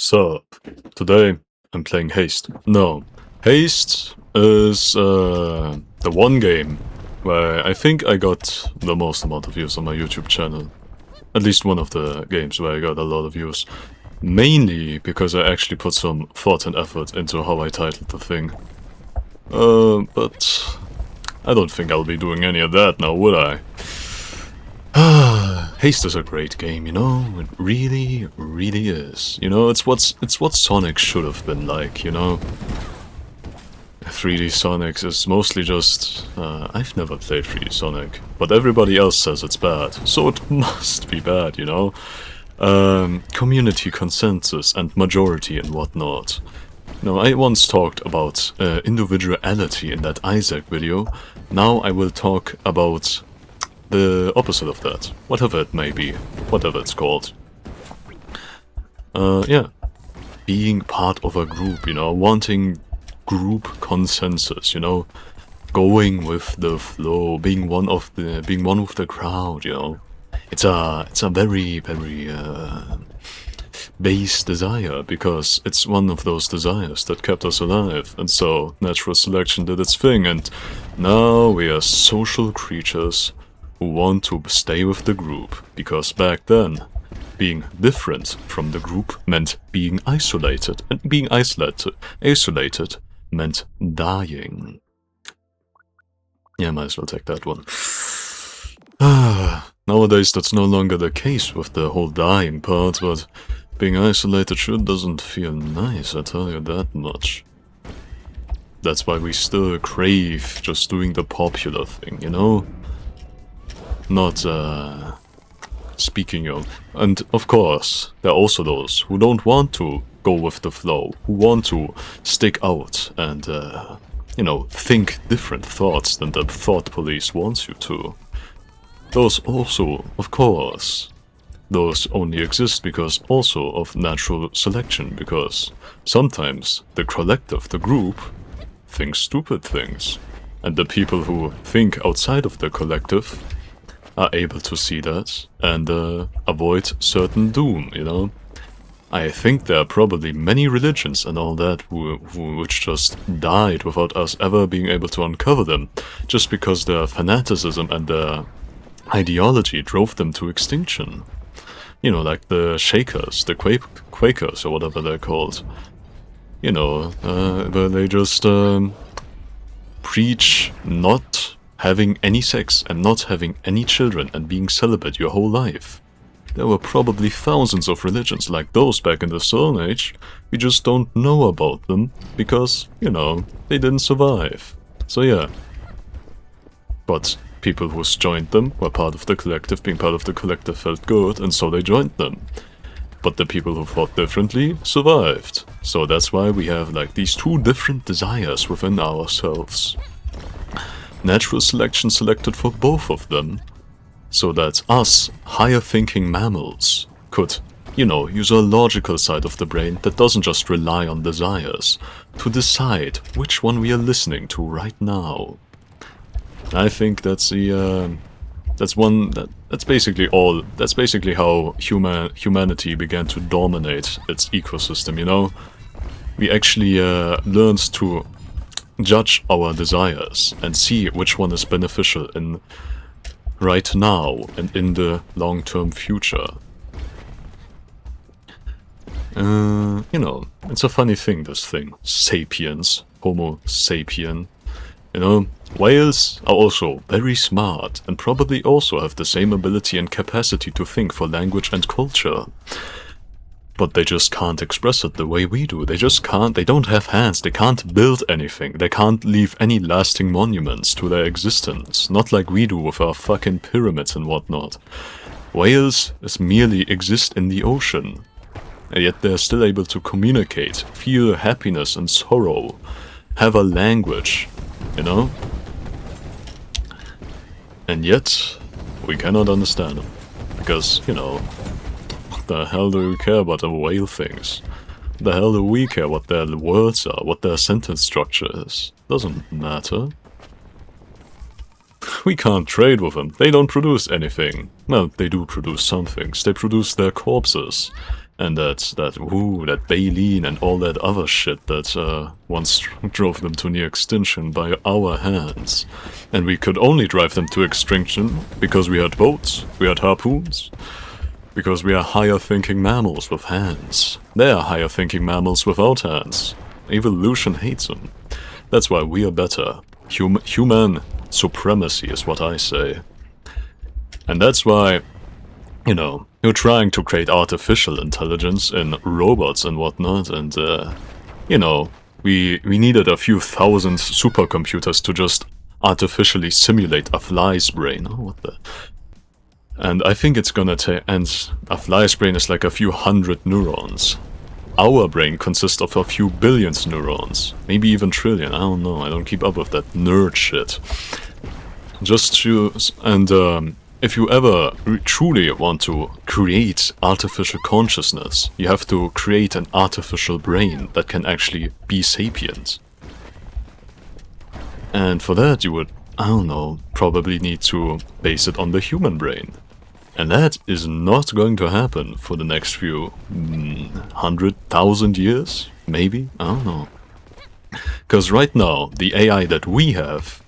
Sup? Today I'm playing Haste. No, Haste is the one game where I think I got the most amount of views on my YouTube channel. At least one of the games where I got a lot of views. Mainly because I actually put some thought and effort into how I titled the thing. But I don't think I'll be doing any of that now, would I? Haste is a great game, you know? It really, really is. You know, it's what Sonic should have been like, you know? 3D Sonic is mostly just... I've never played 3D Sonic, but everybody else says it's bad, so it must be bad, you know? Community consensus and majority and whatnot. Now, I once talked about individuality in that Isaac video. Now I will talk about the opposite of that, whatever it may be, whatever it's called. Yeah, being part of a group, you know, wanting group consensus, you know, going with the flow, being one with the crowd, you know. It's a very, very base desire, because it's one of those desires that kept us alive, and so natural selection did its thing, and now we are social creatures who want to stay with the group, because back then, being different from the group meant being isolated, and being isolated meant dying. Yeah, might as well take that one. Nowadays that's no longer the case with the whole dying part, but being isolated sure doesn't feel nice, I tell you that much. That's why we still crave just doing the popular thing, you know? Not, speaking of... And, of course, there are also those who don't want to go with the flow, who want to stick out and, you know, think different thoughts than the thought police wants you to. Those also, of course, those only exist because also of natural selection, because sometimes the collective, the group, thinks stupid things, and the people who think outside of the collective are able to see that and avoid certain doom, you know? I think there are probably many religions and all that which just died without us ever being able to uncover them, just because their fanaticism and their ideology drove them to extinction. You know, like the Shakers, the Quakers, or whatever they're called. You know, where they just preach not having any sex and not having any children and being celibate your whole life. There were probably thousands of religions like those back in the Stone Age. We just don't know about them because, you know, they didn't survive. So yeah. But people who joined them were part of the collective. Being part of the collective felt good, and so they joined them. But the people who thought differently survived. So that's why we have like these two different desires within ourselves. Natural selection selected for both of them, so that us, higher thinking mammals, could, you know, use a logical side of the brain that doesn't just rely on desires, to decide which one we are listening to right now. I think that's the, that's basically how humanity began to dominate its ecosystem, you know? We actually learned to judge our desires and see which one is beneficial in right now and in the long-term future. You know, it's a funny thing, this thing. Sapiens. Homo sapien. You know, whales are also very smart and probably also have the same ability and capacity to think for language and culture. But they just can't express it the way we do. They just can't. They don't have hands. They can't build anything. They can't leave any lasting monuments to their existence. Not like we do with our fucking pyramids and whatnot. Whales merely exist in the ocean. And yet they're still able to communicate, feel happiness and sorrow, have a language, you know? And yet, we cannot understand them. Because, you know, what the hell do we care about the whale things? What the hell do we care what their words are, what their sentence structure is? Doesn't matter. We can't trade with them. They don't produce anything. Well, they do produce some things. They produce their corpses. And that baleen and all that other shit that once drove them to near extinction by our hands. And we could only drive them to extinction because we had boats, we had harpoons, because we are higher thinking mammals with hands. They are higher thinking mammals without hands. Evolution hates them. That's why we are better. Human supremacy is what I say. And that's why, you know, you're trying to create artificial intelligence in robots and whatnot, and, you know, we needed a few thousand supercomputers to just artificially simulate a fly's brain. Oh, what the... And I think it's gonna take... And a fly's brain is like a few hundred neurons. Our brain consists of a few billions neurons. Maybe even trillion, I don't know, I don't keep up with that nerd shit. Just choose... And, if you ever truly want to create artificial consciousness, you have to create an artificial brain that can actually be sapient. And for that you would, I don't know, probably need to base it on the human brain. And that is not going to happen for the next few 100,000 years, maybe? I don't know. Because right now, the AI that we have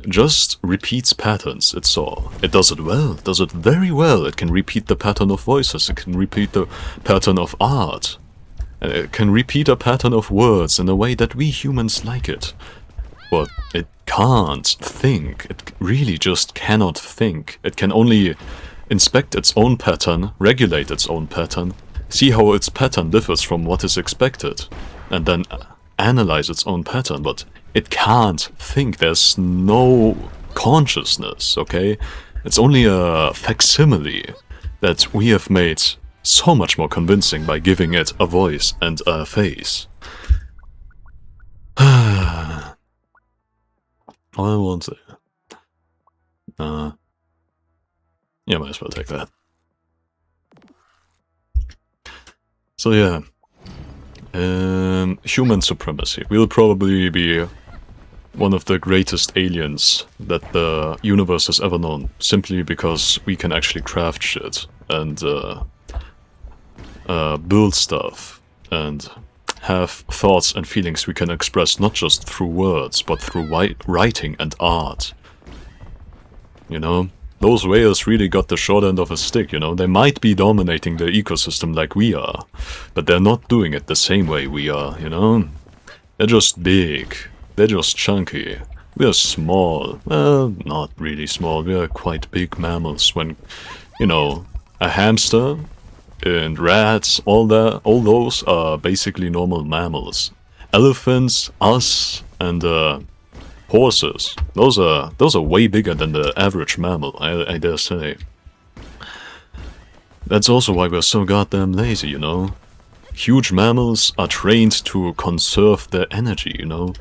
just repeats patterns it saw. It does it well, it does it very well. It can repeat the pattern of voices, it can repeat the pattern of art. It can repeat a pattern of words in a way that we humans like it. But it can't think. It really just cannot think. It can only inspect its own pattern, regulate its own pattern, see how its pattern differs from what is expected, and then analyze its own pattern, but it can't think. There's no consciousness, okay? It's only a facsimile that we have made so much more convincing by giving it a voice and a face. All I want to... yeah, might as well take that. So yeah. Human supremacy. We'll probably be one of the greatest aliens that the universe has ever known, simply because we can actually craft shit and build stuff and have thoughts and feelings we can express not just through words, but through writing and art. You know? Those whales really got the short end of a stick, you know? They might be dominating the ecosystem like we are, but they're not doing it the same way we are, you know? They're just big. They're just chunky. We're small. Well, not really small. We're quite big mammals when, you know, a hamster and rats, all those are basically normal mammals. Elephants, us, and horses. Those are way bigger than the average mammal, I dare say. That's also why we're so goddamn lazy, you know? Huge mammals are trained to conserve their energy, you know?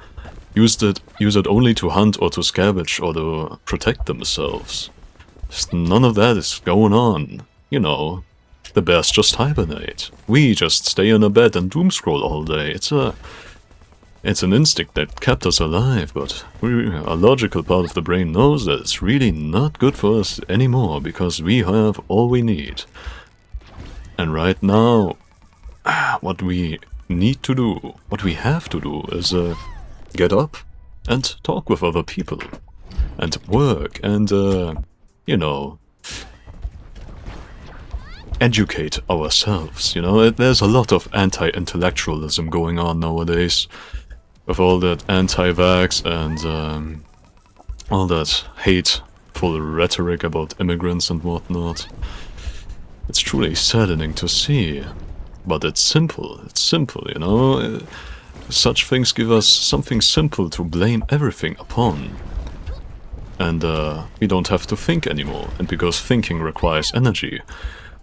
Use it only to hunt or to scavenge or to protect themselves. None of that is going on, you know? The bears just hibernate. We just stay in a bed and doomscroll all day. It's an instinct that kept us alive, but a logical part of the brain knows that it's really not good for us anymore, because we have all we need. And right now, what we need to do, what we have to do, is get up and talk with other people. And work and, you know, educate ourselves, you know? There's a lot of anti-intellectualism going on nowadays. With all that anti-vax and all that hateful rhetoric about immigrants and whatnot. It's truly saddening to see. But it's simple, you know? Such things give us something simple to blame everything upon. And we don't have to think anymore. And because thinking requires energy,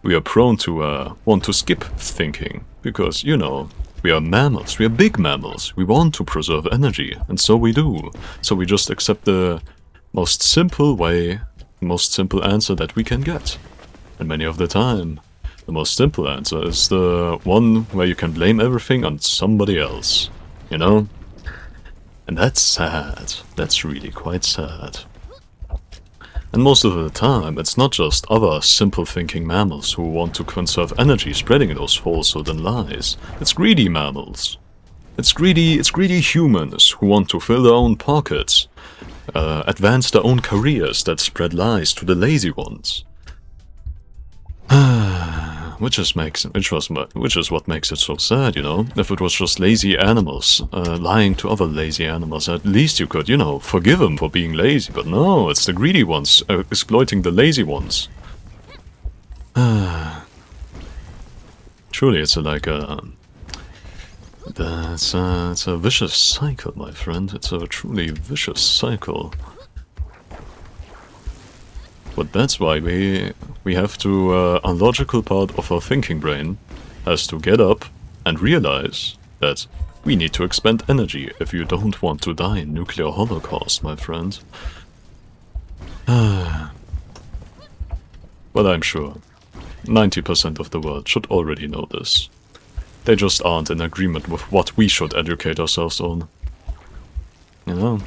we are prone to want to skip thinking. Because, you know, we are mammals, we are big mammals, we want to preserve energy, and so we do. So we just accept the most simple way, most simple answer that we can get. And many of the time, the most simple answer is the one where you can blame everything on somebody else, you know? And that's sad. That's really quite sad. And most of the time, it's not just other simple-thinking mammals who want to conserve energy spreading those falsehoods and lies. It's greedy mammals. It's greedy humans who want to fill their own pockets, advance their own careers that spread lies to the lazy ones. Which is what makes it so sad, you know? If it was just lazy animals, lying to other lazy animals, at least you could, you know, forgive them for being lazy, but no, it's the greedy ones exploiting the lazy ones. Truly, it's it's a vicious cycle, my friend. It's a truly vicious cycle. But that's why we have to, a logical part of our thinking brain has to get up and realize that we need to expend energy if you don't want to die in nuclear holocaust, my friend. But I'm sure 90% of the world should already know this. They just aren't in agreement with what we should educate ourselves on. You know?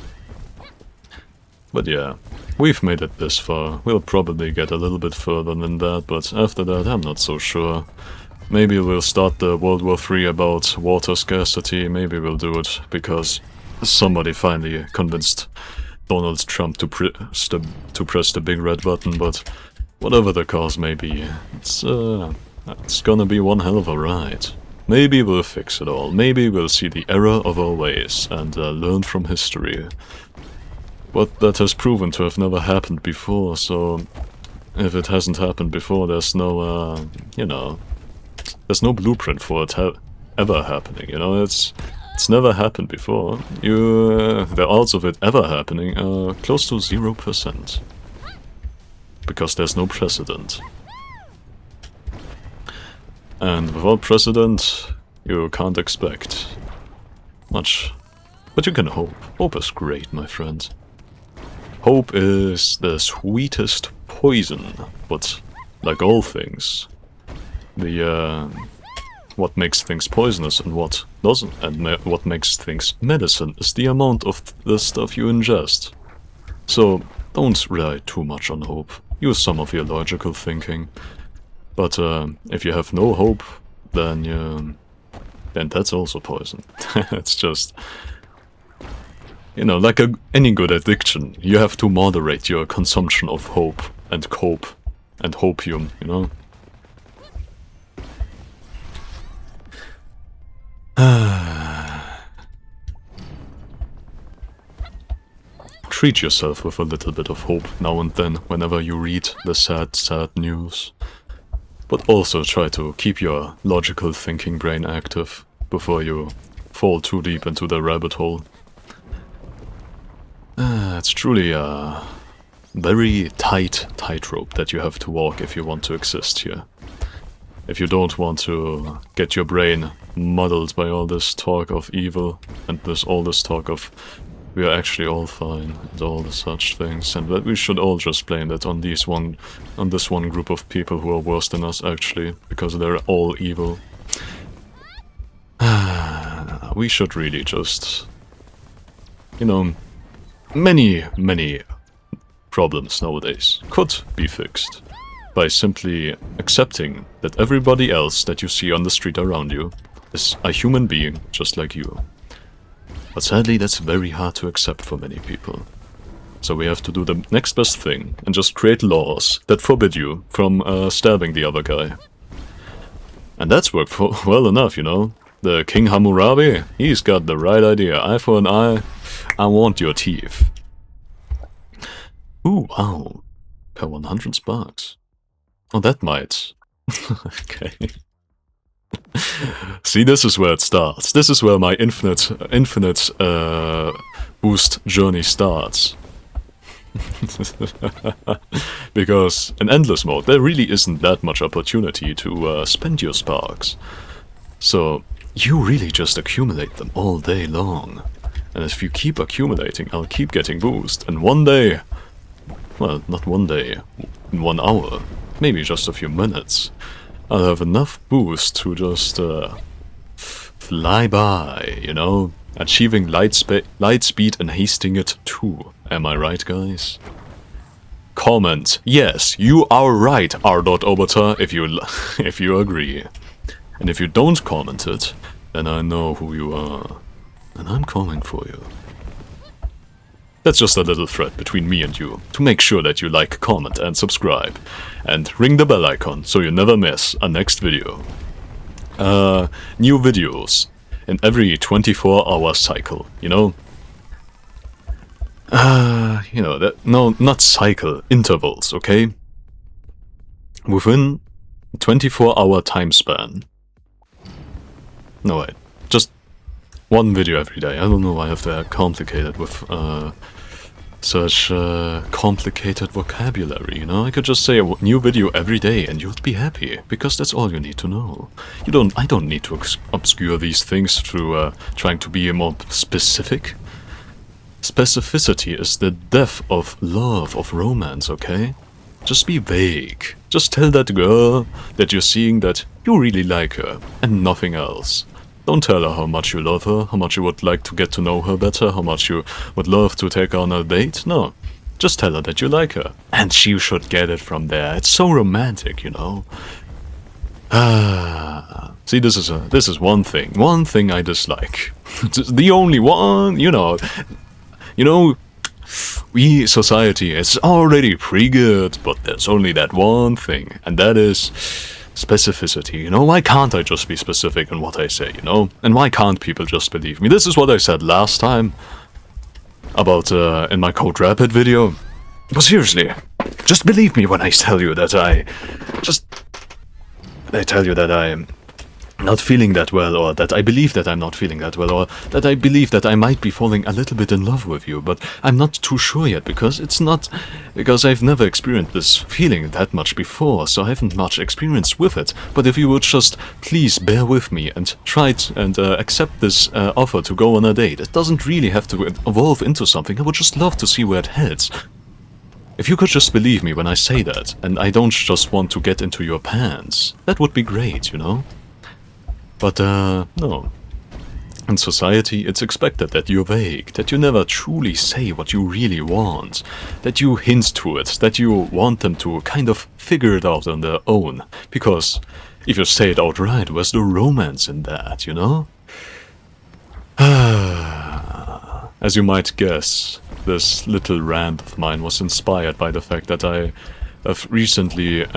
But yeah, we've made it this far. We'll probably get a little bit further than that, but after that I'm not so sure. Maybe we'll start the World War III about water scarcity. Maybe we'll do it because somebody finally convinced Donald Trump to press the big red button, but whatever the cause may be, it's gonna be one hell of a ride. Maybe we'll fix it all. Maybe we'll see the error of our ways and learn from history. But that has proven to have never happened before, so if it hasn't happened before, there's no, you know, there's no blueprint for it ever happening, you know, it's never happened before. The odds of it ever happening are close to 0%. Because there's no precedent. And without precedent, you can't expect much. But you can hope. Hope is great, my friend. Hope is the sweetest poison, but like all things, what makes things poisonous and what doesn't, and what makes things medicine is the amount of the stuff you ingest. So don't rely too much on hope. Use some of your logical thinking. But if you have no hope, then that's also poison. It's just, you know, like any good addiction, you have to moderate your consumption of hope and cope and hopium, you know? Treat yourself with a little bit of hope now and then whenever you read the sad, sad news. But also try to keep your logical thinking brain active before you fall too deep into the rabbit hole. It's truly a very tightrope that you have to walk if you want to exist here. If you don't want to get your brain muddled by all this talk of evil and all this talk of we are actually all fine and all the such things, and that we should all just blame it on this one group of people who are worse than us actually, because they're all evil. We should really just, you know, many problems nowadays could be fixed by simply accepting that everybody else that you see on the street around you is a human being just like you. But sadly, that's very hard to accept for many people. So we have to do the next best thing and just create laws that forbid you from stabbing the other guy. And that's worked well enough, you know. The King Hammurabi, he's got the right idea. Eye for an eye, I want your teeth. Ooh, wow. Per 100 sparks. Oh, that might. Okay. See, this is where it starts. This is where my infinite boost journey starts. Because in endless mode, there really isn't that much opportunity to spend your sparks. So you really just accumulate them all day long. And if you keep accumulating, I'll keep getting boost. And one day, well, not one day, in 1 hour, maybe just a few minutes, I'll have enough boost to just fly by, you know? Achieving light speed and hasting it too. Am I right, guys? comment. Yes, you are right, R.oboter, if you agree. And if you don't comment it, then I know who you are. And I'm coming for you. That's just a little thread between me and you, to make sure that you like, comment, and subscribe. And ring the bell icon, so you never miss a next video. New videos in every 24-hour cycle, you know? You know, no, not cycle, intervals, okay? Within 24-hour time span. No, wait, just one video every day. I don't know why I have to complicate it with such complicated vocabulary, you know? I could just say a new video every day and you'd be happy, because that's all you need to know. I don't need to obscure these things through trying to be more specific. Specificity is the death of love, of romance, okay? Just be vague. Just tell that girl that you're seeing that you really like her, and nothing else. Don't tell her how much you love her, how much you would like to get to know her better, how much you would love to take her on a date. No. Just tell her that you like her. And she should get it from there. It's so romantic, you know? See, this is one thing I dislike. The only one, you know, we, society, is already pretty good, but there's only that one thing, and that is specificity, you know? Why can't I just be specific in what I say, you know? And why can't people just believe me? This is what I said last time about, in my Code Rapid video. But seriously, just believe me when I tell you that I'm not feeling that well, or that I believe that I'm not feeling that well, or that I believe that I might be falling a little bit in love with you, but I'm not too sure yet, because I've never experienced this feeling that much before, so I haven't much experience with it. But if you would just please bear with me and try and accept this offer to go on a date, it doesn't really have to evolve into something. I would just love to see where it heads. If you could just believe me when I say that, and I don't just want to get into your pants, that would be great, you know? But, no. In society, it's expected that you're vague, that you never truly say what you really want, that you hint to it, that you want them to kind of figure it out on their own. Because if you say it outright, where's the romance in that, you know? As you might guess, this little rant of mine was inspired by the fact that I have recently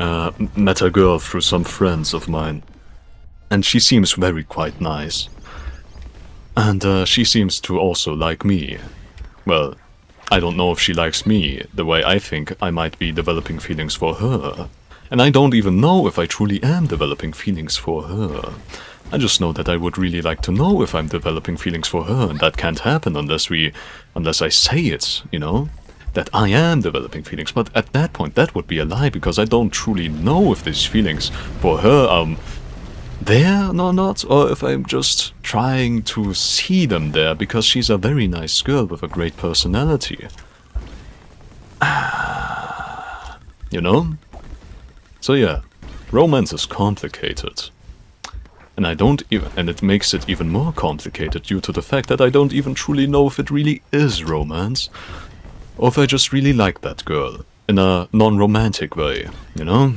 met a girl through some friends of mine. And she seems quite nice. And she seems to also like me. Well, I don't know if she likes me the way I think I might be developing feelings for her. And I don't even know if I truly am developing feelings for her. I just know that I would really like to know if I'm developing feelings for her, and that can't happen unless I say it, you know? That I am developing feelings, but at that point that would be a lie, because I don't truly know if these feelings for her are there or not, or if I'm just trying to see them there because she's a very nice girl with a great personality. You know? So yeah, romance is complicated. And it makes it even more complicated due to the fact that I don't even truly know if it really is romance, or if I just really like that girl in a non-romantic way, you know?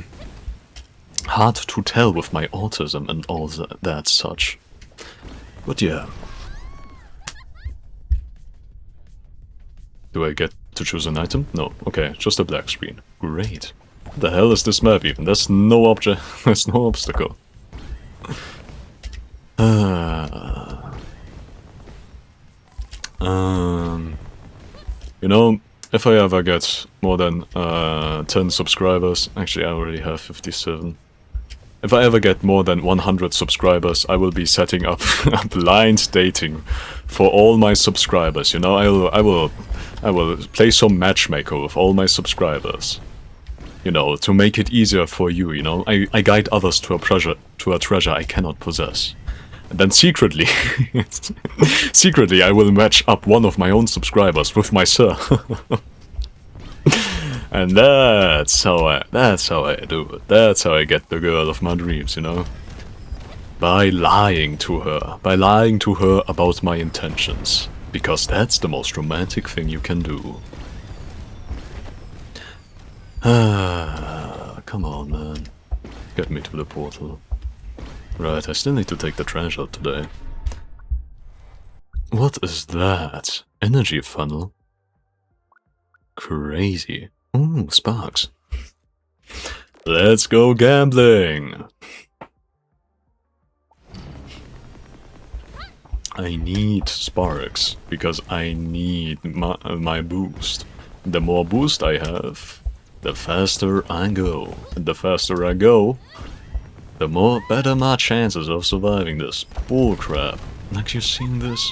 Hard to tell with my autism and all that such. But yeah. Do I get to choose an item? No. Okay, just a black screen. Great. What the hell is this map even? There's no there's no obstacle. You know, if I ever get more than 10 subscribers, actually I already have 57. If I ever get more than 100 subscribers, I will be setting up a blind dating for all my subscribers, you know? I will play some matchmaker with all my subscribers. You know, to make it easier for you, you know? I guide others to a treasure I cannot possess. And then secretly, I will match up one of my own subscribers with myself. And that's how I do it. That's how I get the girl of my dreams, you know? By lying to her. By lying to her about my intentions. Because that's the most romantic thing you can do. Come on, man. Get me to the portal. Right, I still need to take the trash out today. What is that? Energy funnel? Crazy. Ooh, sparks. Let's go gambling! I need sparks, because I need my boost. The more boost I have, the faster I go. And the faster I go, the more better my chances of surviving this bullcrap. Like, you seen this?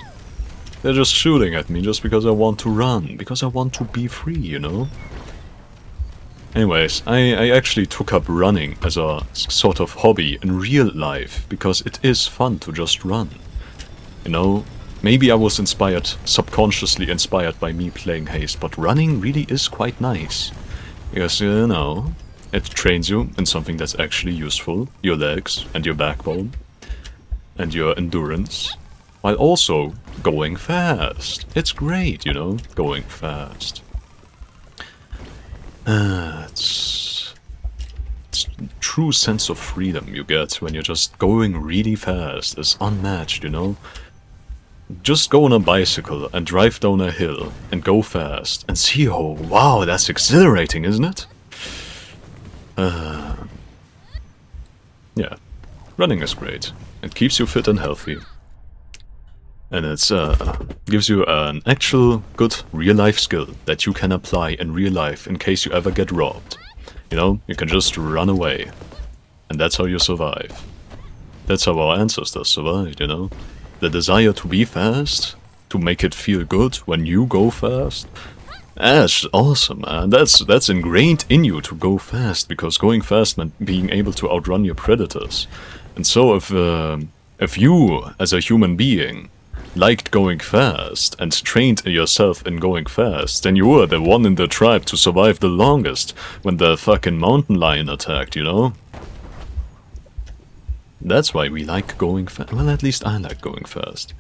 They're just shooting at me just because I want to run, because I want to be free, you know? Anyways, I actually took up running as a sort of hobby in real life, because it is fun to just run. You know, maybe I was inspired, subconsciously inspired by me playing Haste, but running really is quite nice. Because, you know, it trains you in something that's actually useful, your legs and your backbone, and your endurance, while also going fast. It's great, you know, going fast. It's true sense of freedom you get when you're just going really fast. It's unmatched, you know. Just go on a bicycle and drive down a hill and go fast and see, oh wow, that's exhilarating, isn't it? Yeah, running is great. It keeps you fit and healthy. And it's gives you an actual good real-life skill that you can apply in real life in case you ever get robbed. You know, you can just run away. And that's how you survive. That's how our ancestors survived, you know? The desire to be fast, to make it feel good when you go fast. That's awesome, man. That's ingrained in you to go fast, because going fast meant being able to outrun your predators. And so if you, as a human being, liked going fast and trained yourself in going fast, then you were the one in the tribe to survive the longest when the fucking mountain lion attacked, you know? That's why we like going fast. Well, at least I like going fast.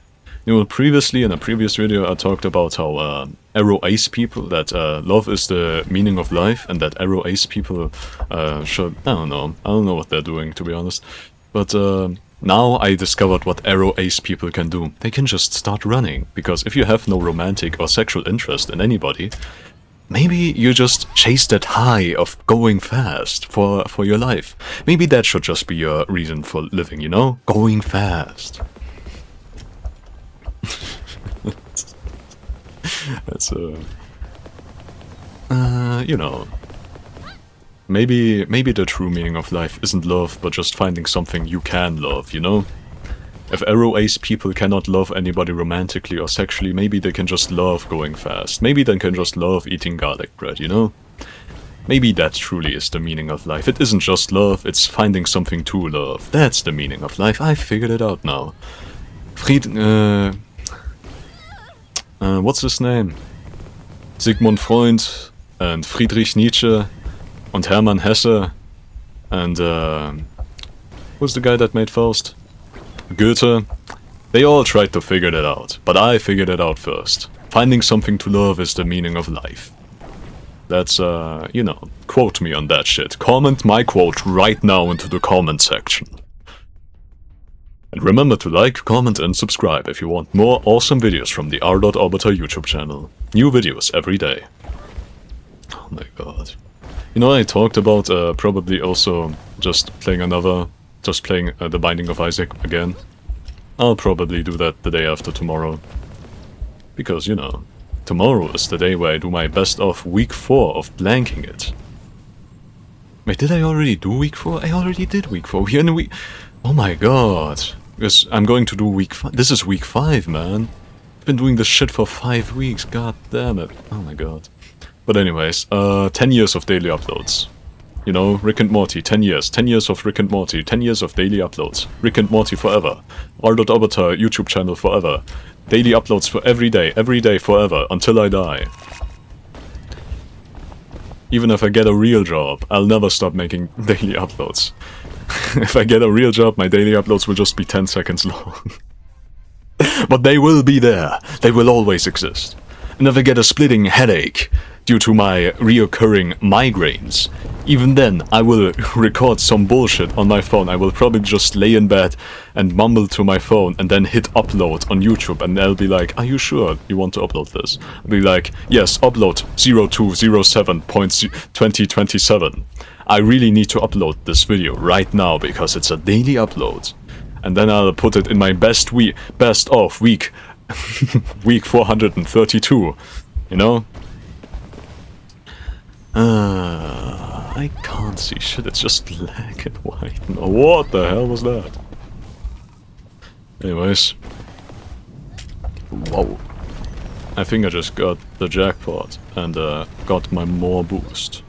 You know, previously, in a previous video, I talked about how arrow ace people, that love is the meaning of life, and that arrow ace people should... I don't know what they're doing, to be honest. But now I discovered what arrow ace people can do. They can just start running, because if you have no romantic or sexual interest in anybody, maybe you just chase that high of going fast for your life. Maybe that should just be your reason for living, you know? Going fast. That's you know, maybe the true meaning of life isn't love, but just finding something you can love, you know? If arrow ace people cannot love anybody romantically or sexually, maybe they can just love going fast. Maybe they can just love eating garlic bread, you know? Maybe that truly is the meaning of life. It isn't just love, it's finding something to love. That's the meaning of life. I figured it out now. What's his name? Sigmund Freud and Friedrich Nietzsche and Hermann Hesse and who's the guy that made Faust? Goethe. They all tried to figure that out, but I figured it out first. Finding something to love is the meaning of life. That's, you know, quote me on that shit. Comment my quote right now into the comment section. And remember to like, comment and subscribe if you want more awesome videos from the R.oboter YouTube channel. New videos every day. Oh my god. You know, I talked about probably also just playing The Binding of Isaac again. I'll probably do that the day after tomorrow. Because, you know, tomorrow is the day where I do my best of week 4 of blanking it. Wait, did I already do week 4? I already did week 4. We're in week... Oh my god. Because I'm going to do week 5. This is week 5, man. I've been doing this shit for 5 weeks. God damn it. Oh my god. But anyways, 10 years of daily uploads. You know, Rick and Morty, 10 years. 10 years of Rick and Morty, 10 years of daily uploads. Rick and Morty forever. R.oboter YouTube channel forever. Daily uploads for every day forever, until I die. Even if I get a real job, I'll never stop making daily uploads. If I get a real job, my daily uploads will just be 10 seconds long. But they will be there. They will always exist. And if I get a splitting headache, due to my reoccurring migraines. Even then, I will record some bullshit on my phone. I will probably just lay in bed and mumble to my phone and then hit upload on YouTube, and they'll be like, are you sure you want to upload this? I'll be like, yes, upload 0207.2027. I really need to upload this video right now because it's a daily upload. And then I'll put it in my best of week week 432, you know? I can't see shit, it's just black and white. No, what the hell was that? Anyways. Whoa. I think I just got the jackpot and got my more boost.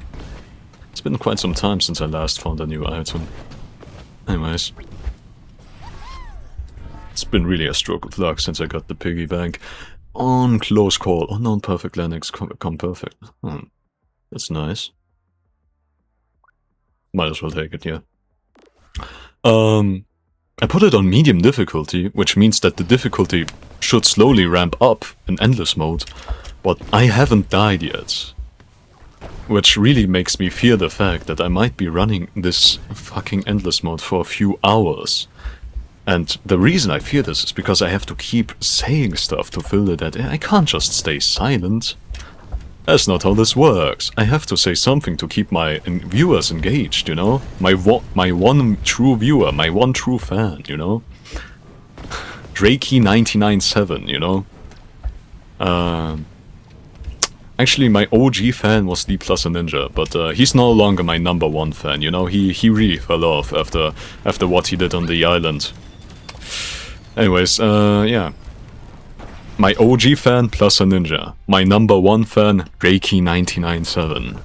It's been quite some time since I last found a new item. Anyways. It's been really a stroke of luck since I got the piggy bank. On close call. Unknown perfect landings come perfect. That's nice. Might as well take it, yeah. I put it on medium difficulty, which means that the difficulty should slowly ramp up in endless mode, but I haven't died yet. Which really makes me fear the fact that I might be running this fucking endless mode for a few hours. And the reason I fear this is because I have to keep saying stuff to fill the dead air. I can't just stay silent. That's not how this works. I have to say something to keep my viewers engaged, you know? My one true viewer, my one true fan, you know? Drakey997, you know? Actually, my OG fan was D Plus a Ninja, but he's no longer my #1 fan, you know? He really fell off after what he did on the island. Anyways, yeah. My OG fan plus a ninja. My #1 fan, Drakey997.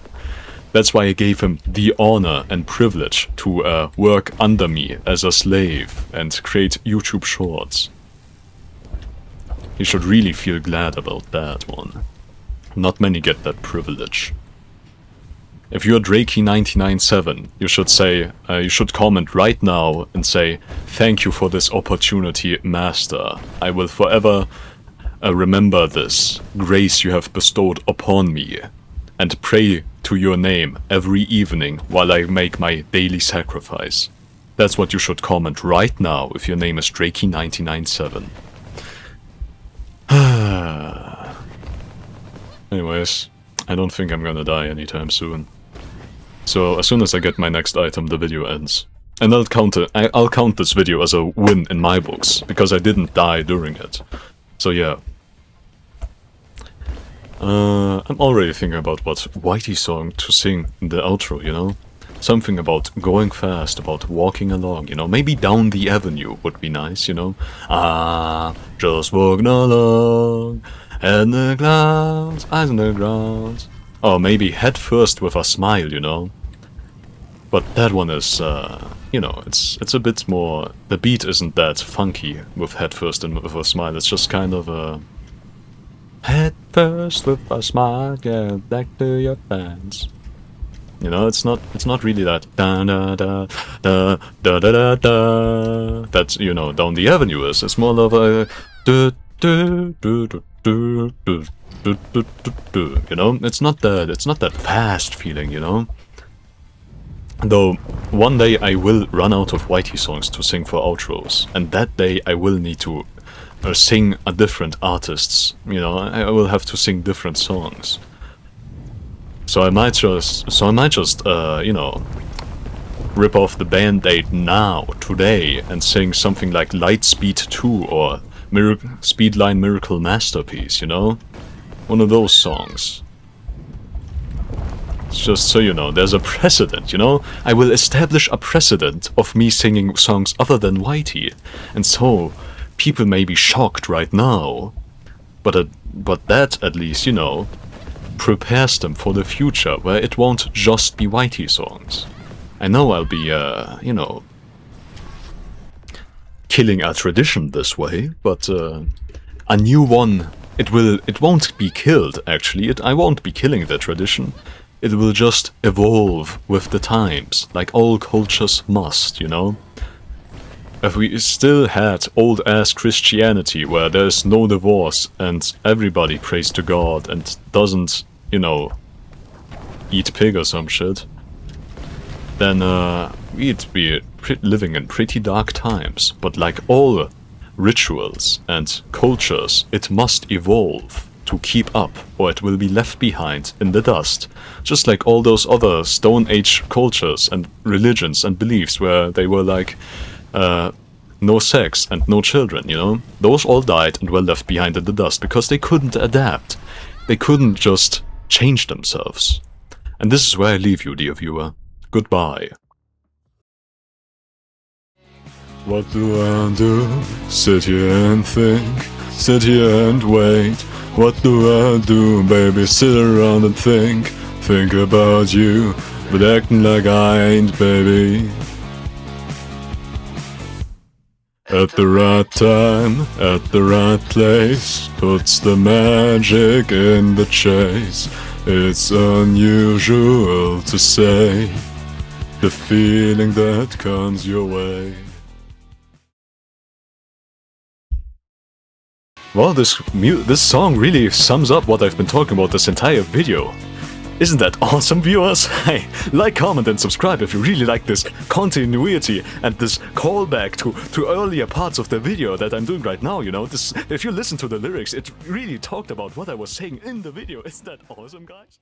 That's why I gave him the honor and privilege to work under me as a slave and create YouTube shorts. He should really feel glad about that one. Not many get that privilege. If you're Drakey997, you should say, you should comment right now and say, thank you for this opportunity, master. I will forever remember this grace you have bestowed upon me, and pray to your name every evening while I make my daily sacrifice. That's what you should comment right now if your name is Drakey997. Anyways, I don't think I'm gonna die anytime soon. So as soon as I get my next item, the video ends. And I'll count this video as a win in my books, because I didn't die during it. So yeah. I'm already thinking about what Whitey song to sing in the outro, you know? Something about going fast, about walking along, you know? Maybe Down the Avenue would be nice, you know? Just walking along, and the clouds, eyes on the ground. Or maybe Head First with a Smile, you know? But that one is, you know, it's a bit more... The beat isn't that funky with Head First and with a Smile, it's just kind of a... Head first with a smile, get back to your fans. You know, it's not really that da da da da da da da that, you know, Down the Avenue is. It's more of a do do do do do do do do do. You know, it's not that fast feeling, you know. Though one day I will run out of Whitey songs to sing for outros, and that day I will need to sing a different artists, you know, I will have to sing different songs. So I might just, you know, rip off the band-aid now, today, and sing something like Lightspeed 2 or Speedline Miracle Masterpiece, you know? One of those songs. It's just so you know, there's a precedent, you know? I will establish a precedent of me singing songs other than Whitey, and so... People may be shocked right now, but that, at least, you know, prepares them for the future, where it won't just be Whitey songs. I know I'll be, you know, killing a tradition this way, but a new one, it won't be killed, actually. I won't be killing the tradition. It will just evolve with the times, like all cultures must, you know? If we still had old-ass Christianity where there's no divorce and everybody prays to God and doesn't, you know, eat pig or some shit, then we'd be living in pretty dark times. But like all rituals and cultures, it must evolve to keep up, or it will be left behind in the dust. Just like all those other Stone Age cultures and religions and beliefs where they were like, no sex and no children, you know? Those all died and were left behind in the dust because they couldn't adapt. They couldn't just change themselves. And this is where I leave you, dear viewer. Goodbye. What do I do? Sit here and think, sit here and wait. What do I do, baby? Sit around and think about you, but acting like I ain't, baby. At the right time, at the right place, puts the magic in the chase. It's unusual to say, the feeling that comes your way. Well, this song really sums up what I've been talking about this entire video. Isn't that awesome, viewers? Hey, like, comment and subscribe if you really like this continuity and this callback to earlier parts of the video that I'm doing right now, you know? If you listen to the lyrics, it really talked about what I was saying in the video. Isn't that awesome, guys?